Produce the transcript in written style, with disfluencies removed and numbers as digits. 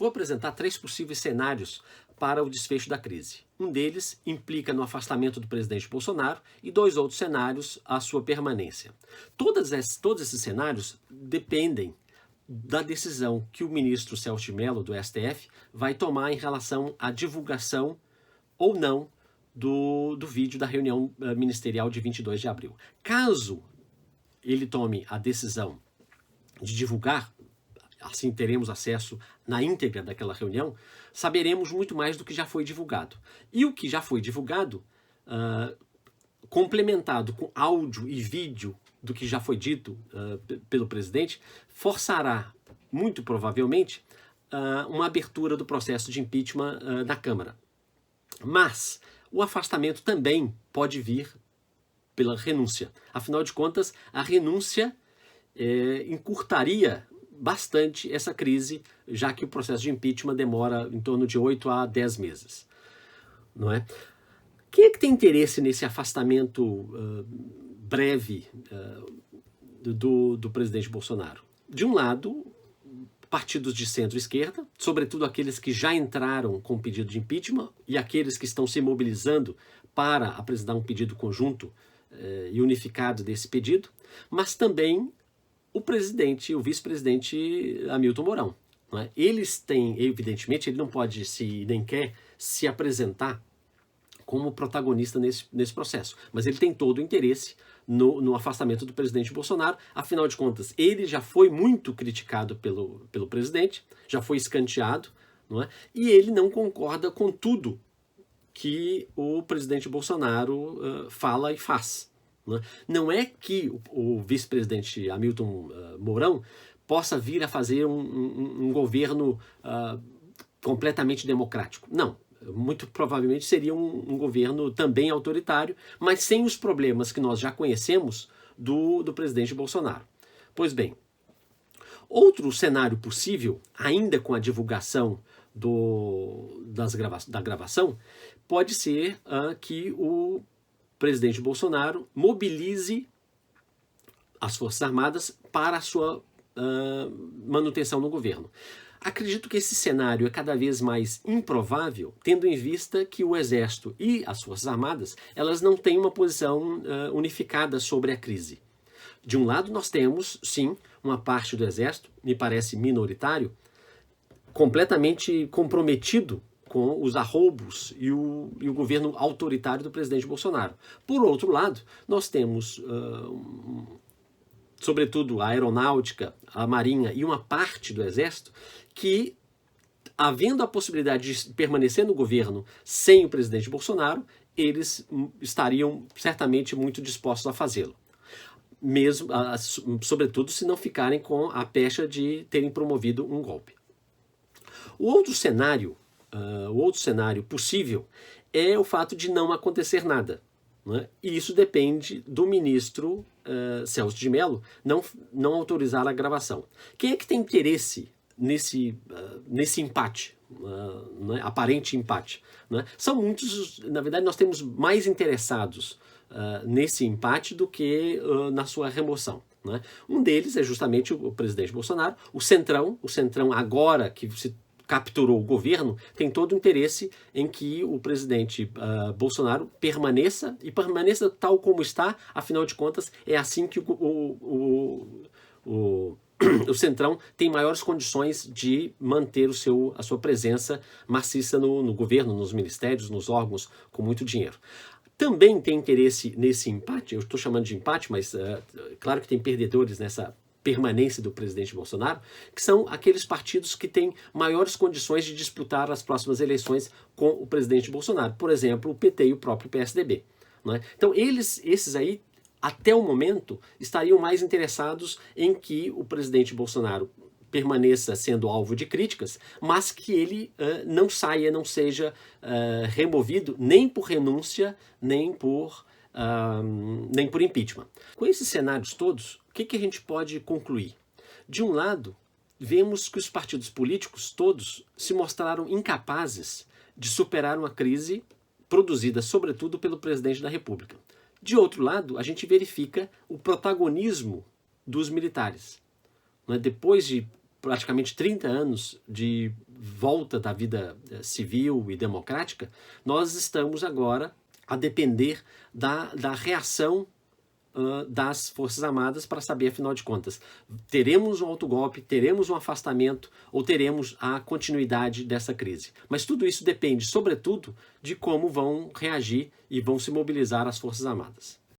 Vou apresentar 3 possíveis cenários para o desfecho da crise. Um deles implica no afastamento do presidente Bolsonaro e 2 outros cenários a sua permanência. Todos esses cenários dependem da decisão que o ministro Celso de Mello, do STF, vai tomar em relação à divulgação ou não do vídeo da reunião ministerial de 22 de abril. Caso ele tome a decisão de divulgar, assim teremos acesso na íntegra daquela reunião, saberemos muito mais do que já foi divulgado. E o que já foi divulgado, complementado com áudio e vídeo do que já foi dito pelo presidente, forçará, muito provavelmente, uma abertura do processo de impeachment na Câmara. Mas o afastamento também pode vir pela renúncia. Afinal de contas, a renúncia encurtaria bastante essa crise, já que o processo de impeachment demora em torno de 8 a 10 meses. Não é? Quem é que tem interesse nesse afastamento breve do presidente Bolsonaro? De um lado, partidos de centro-esquerda, sobretudo aqueles que já entraram com pedido de impeachment e aqueles que estão se mobilizando para apresentar um pedido conjunto e unificado desse pedido, mas também o presidente, o vice-presidente Hamilton Mourão. Não é? Eles têm, evidentemente, ele não pode nem quer se apresentar como protagonista nesse processo, mas ele tem todo o interesse no afastamento do presidente Bolsonaro. Afinal de contas, ele já foi muito criticado pelo presidente, já foi escanteado, não é? E ele não concorda com tudo que o presidente Bolsonaro fala e faz. Não é que o vice-presidente Hamilton Mourão possa vir a fazer um governo completamente democrático. Não, muito provavelmente seria um governo também autoritário, mas sem os problemas que nós já conhecemos do presidente Bolsonaro. Pois bem, outro cenário possível, ainda com a divulgação da gravação, pode ser que o presidente Bolsonaro mobilize as Forças Armadas para a sua manutenção no governo. Acredito que esse cenário é cada vez mais improvável, tendo em vista que o Exército e as Forças Armadas elas não têm uma posição unificada sobre a crise. De um lado, nós temos, sim, uma parte do Exército, me parece minoritário, completamente comprometido com os arroubos e o governo autoritário do presidente Bolsonaro. Por outro lado, nós temos, sobretudo, a aeronáutica, a marinha e uma parte do exército que, havendo a possibilidade de permanecer no governo sem o presidente Bolsonaro, eles estariam certamente muito dispostos a fazê-lo. Mesmo, sobretudo, se não ficarem com a pecha de terem promovido um golpe. O outro cenário possível é o fato de não acontecer nada. Né? E isso depende do ministro Celso de Mello não autorizar a gravação. Quem é que tem interesse nesse empate, né? Aparente empate? Né? São muitos, na verdade nós temos mais interessados nesse empate do que na sua remoção. Né? Um deles é justamente o presidente Bolsonaro, o Centrão agora que se capturou o governo, tem todo o interesse em que o presidente Bolsonaro permaneça tal como está. Afinal de contas, é assim que o Centrão tem maiores condições de manter a sua presença maciça no governo, nos ministérios, nos órgãos com muito dinheiro. Também tem interesse nesse empate, eu estou chamando de empate, mas claro que tem perdedores nessa permanência do presidente Bolsonaro, que são aqueles partidos que têm maiores condições de disputar as próximas eleições com o presidente Bolsonaro. Por exemplo, o PT e o próprio PSDB. Não é? Então, esses aí, até o momento, estariam mais interessados em que o presidente Bolsonaro permaneça sendo alvo de críticas, mas que ele não seja removido nem por renúncia, nem por impeachment. Com esses cenários todos, o que a gente pode concluir? De um lado, vemos que os partidos políticos todos se mostraram incapazes de superar uma crise produzida, sobretudo, pelo presidente da República. De outro lado, a gente verifica o protagonismo dos militares. Depois de praticamente 30 anos de volta da vida civil e democrática, nós estamos agora a depender da reação das Forças Armadas para saber, afinal de contas, teremos um autogolpe, teremos um afastamento ou teremos a continuidade dessa crise. Mas tudo isso depende, sobretudo, de como vão reagir e vão se mobilizar as Forças Armadas.